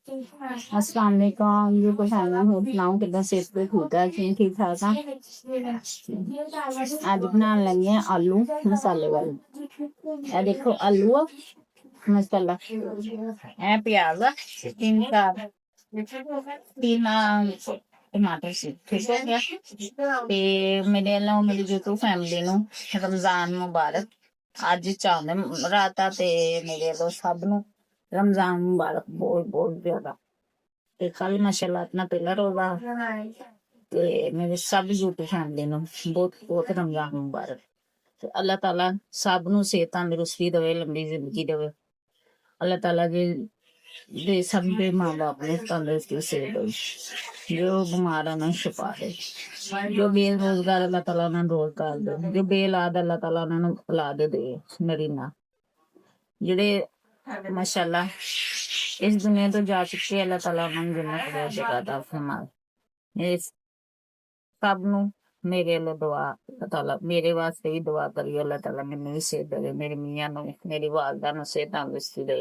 अस्सलाम वालेकुम जी को खाना हो सुनाओ कितना सेहत पे ठीक है कि ठीक ठाक आ आज बनाने लगे हैं आलू मसाले वाले ये देखो आलू आ, मसाला ए प्याज आ, तीन चार तीन टमाटर से ठीक हो गया ते मेरे लो मेरी यूट्यूब फैमिली नु रमजान मुबारक ਅੱਜ ਚਾਂਦ ਰਾਤ ਆ ਤੇ ਮੇਰੇ ਲੋ ਸਭ ਨੂੰ रमजान मुबारक बहुत बहुत ज्यादा ਤੇ ਕੱਲ ਮਾਸ਼ਾਅੱਲਾ ਆਪਣਾ ਪਹਿਲਾ ਰੋਜ਼ਾ ਤੇ ਮੇਰੇ ਸਭ ਯੂਟਿਊਬ ਫੈਮਿਲੀ ਨੂੰ ਬਹੁਤ ਬਹੁਤ ਰਮਜ਼ਾਨ ਮੁਬਾਰਕ ਤੇ ਅੱਲਾਹ ਤਾਲਾ ਸਭ ਨੂੰ ਸਿਹਤ ਤੰਦਰੁਸਤੀ ਦੇਵੇ ਲੰਬੀ ਜ਼ਿੰਦਗੀ ਦੇਵੇ ਅੱਲਾਹ ਤਾਲਾ ਦੇ ਸਭ ਦੇ ਮਾਂ ਬਾਪ ਨੂੰ ਤੰਦਰੁਸਤੀ ਸਿਹਤ ਦੇਵੇ ਜੋ ਬਿਮਾਰ ਆ ਉਹਨਾਂ ਨੂੰ ਸ਼ਿਫਾ ਦੇ ਜੋ ਬੇਰੁਜ਼ਗਾਰ ਅੱਲਾਹ ਤਾਲਾ ਉਹਨਾਂ ਨੂੰ ਰੋਜ਼ਗਾਰ ਦੇ ਜੋ ਬੇਔਲਾਦ ਅੱਲਾਹ ਤਾਲਾ ਉਹਨਾਂ ਨੂੰ ਔਲਾਦ ਦੇ ਨਰੀਨਾ ਜਿਹੜੇ माशाल्लाह इस दुनिया तो जा चुके अल्लाह ताला उन्हें जन्नत दे जगह फरमाए सब नु मेरे लिए दुआ अल्लाह ताला मेरे वास्ते भी दुआ करिए अल्लाह ताला मैंने भी सेहत दे मेरे मियां नु मेरी वालदा नु सेहत तंदुरुस्ती दे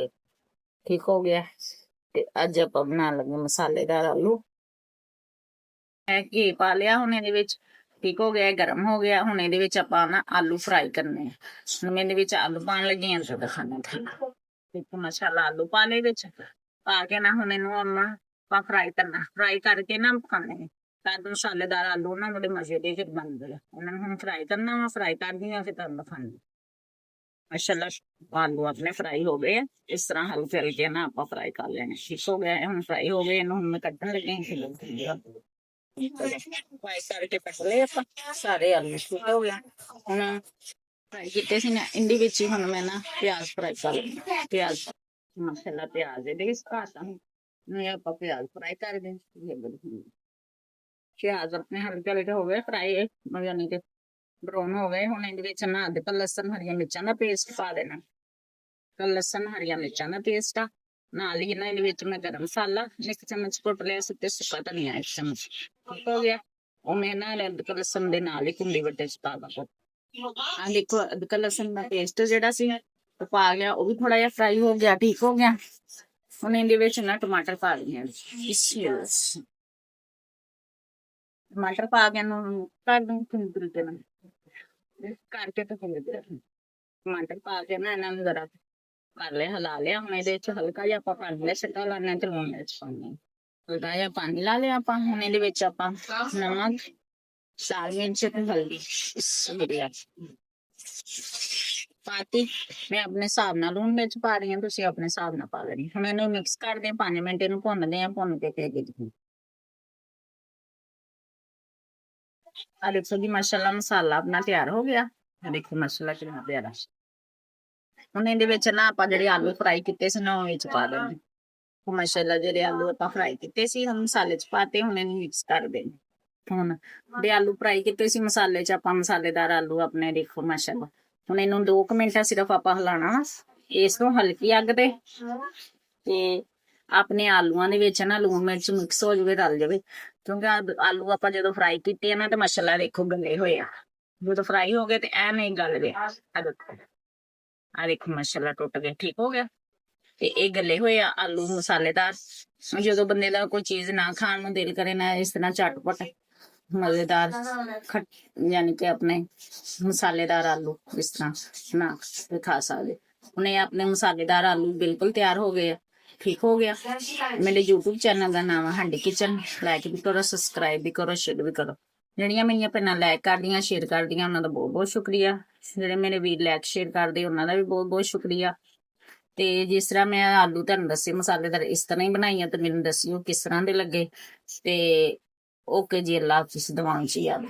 ठीक हो गया ते अज आप बना लगे मसालेदार आलू घी पा लिया हुण इहदे विच ठीक हो गया गर्म हो गया हुण इहदे विच आपां ना आलू फ्राई करने हुण मैं इहदे विच आलू पाण लगी हां ते दिखाना था एक मसाला आलू पा ले विच पा के ना हुण इहनूं आपां फ्राई करना फ्राई करके ना खाने तां मसालेदार आलू ना बड़े मजे दे फिर बनदे इन्हां नूं हुण फ्राई करना वा फ्राई करदी हां फिर तुहानूं दिखानी माशाल्लाह आलू अपने फ्राई हो गए इस तरह हल्के हल्के ना आपां फ्राई कर लेने ठीक हो गया हुण फ्राई हो गए इन्हूं हुण मैं कड्ढण लगी फ्राई करके कट ले आपां सारे आलू ठीक हो गया हुण फ्राई कीते सी ना इंदी विच ही हुण मैं ना प्याज फ्राई कर लेना प्याज माशाल्लाह प्याज इहदे विच पाता हूं आपां प्याज फ्राई कर दे प्याज अपने हल्के हल्के हो गए फ्राई यानी कि ब्राउन हो गए हुण इहदे विच ना अदरक लहसुन हरियां मिर्चां दा पेस्ट पा देना लहसुन हरियां मिर्चां दा पेस्ट आ नाल ही ना इहदे विच मैं गरम मसाला एक चम्मच कुट लिया सुक्का सुक्का धनिया एक चम्मच ठीक हो गया और मैं ना अदरक लहसुन दे नाल ही कुंडी वड्डे च पा दा आ देखो अदरक लहसुन का पेस्ट जिहड़ा सी वो पा गया वो भी थोड़ा जिहा फ्राई हो गया ठीक हो गया हुण इहदे विच ना टमाटर पा दिए टमाटर पा के कर दूं चंगी तरीके नाल करके तो टमाटर पा के ना इन्हां नूं जरा कर लिया हिला लिया हुण इहदे विच हल्का जिहा आपां पानी दा छिड़का लाने ते लूण मिर्च पाने हल्का जिहा पानी ला लिया आपां हुण इहदे विच आपां नमक लाल मिर्च ते हल्दी पाती मैं अपने हिसाब नाल लूण मिर्च पा रही हूं तुसीं अपने हिसाब नाल पा लेनी हुण इहनूं मिक्स कर दे 5 मिनट इहनूं भुन्नदे आ भुन्न के फिर देखो आ देखो जी माशाल्लाह मसाला अपना तैयार हो गया देखो मसाला कितना प्यारा हुण इहदे विच ना आपां जिहड़े आलू फ्राई कीते सी ना ओह विच पा देने माशाल्लाह जिहड़े आलू आपां फ्राई कीते सी हम मसाले च पाते हुण इहनूं मिक्स कर देने हुण जिहड़े आलू फ्राई कीते सी मसाले च आपां मसालेदार आलू अपने देखो माशाल्लाह हुण इहनूं 2 मिनट सिर्फ आपां हिलाना इस तो हल्की अग ते अपने आलूआं दे विच ना लूण मिर्च मिक्स हो जावे रल जावे क्योंकि आलू आपां जदों फ्राई कीते ना ते माशाल्लाह देखो गले होए आ जदों फ्राई हो गए ते ऐ नहीं गल गए आ देखो माशाल्लाह टुट गए ठीक हो गया ते ये गले हुए आलू मसालेदार जो बंदे दा कोई चीज ना खाण नूं दिल करे ना इस तरह झटपट मजेदार खट यानी कि अपने मसालेदार आलू इस तरह ना खा सकते उन्हें अपने मसालेदार आलू बिल्कुल तैयार हो गए ठीक हो गया मेरे यूट्यूब चैनल का नाम है हांडी किचन लाइक भी करो सब्सक्राइब भी करो शेयर भी करो ਜਿਹੜੀਆਂ ਮੇਰੀਆਂ ਭੈਣਾਂ ਲਾਈਕ ਕਰਦੀਆਂ ਸ਼ੇਅਰ ਕਰਦੀਆਂ ਉਹਨਾਂ ਦਾ ਬਹੁਤ ਬਹੁਤ ਸ਼ੁਕਰੀਆ ਜਿਹੜੇ ਮੇਰੇ ਵੀਰ ਲਾਈਕ ਸ਼ੇਅਰ ਕਰਦੇ ਉਹਨਾਂ ਦਾ ਵੀ ਬਹੁਤ ਬਹੁਤ ਸ਼ੁਕਰੀਆ ਤੇ ਜਿਸ ਤਰ੍ਹਾਂ ਮੈਂ ਆਲੂ ਤੁਹਾਨੂੰ ਦੱਸੇ ਮਸਾਲੇਦਾਰ ਇਸ ਤਰ੍ਹਾਂ ਹੀ ਬਣਾਈਆਂ ਤੇ ਮੈਨੂੰ ਦੱਸਿਓ ਕਿਸ ਤਰ੍ਹਾਂ ਦੇ ਲੱਗੇ ਤੇ ਓਕੇ ਜੀ ਅੱਲਾ ਹਾਫਿਜ਼ ਦੁਆਵਾਂ ਚ ਯਾਦ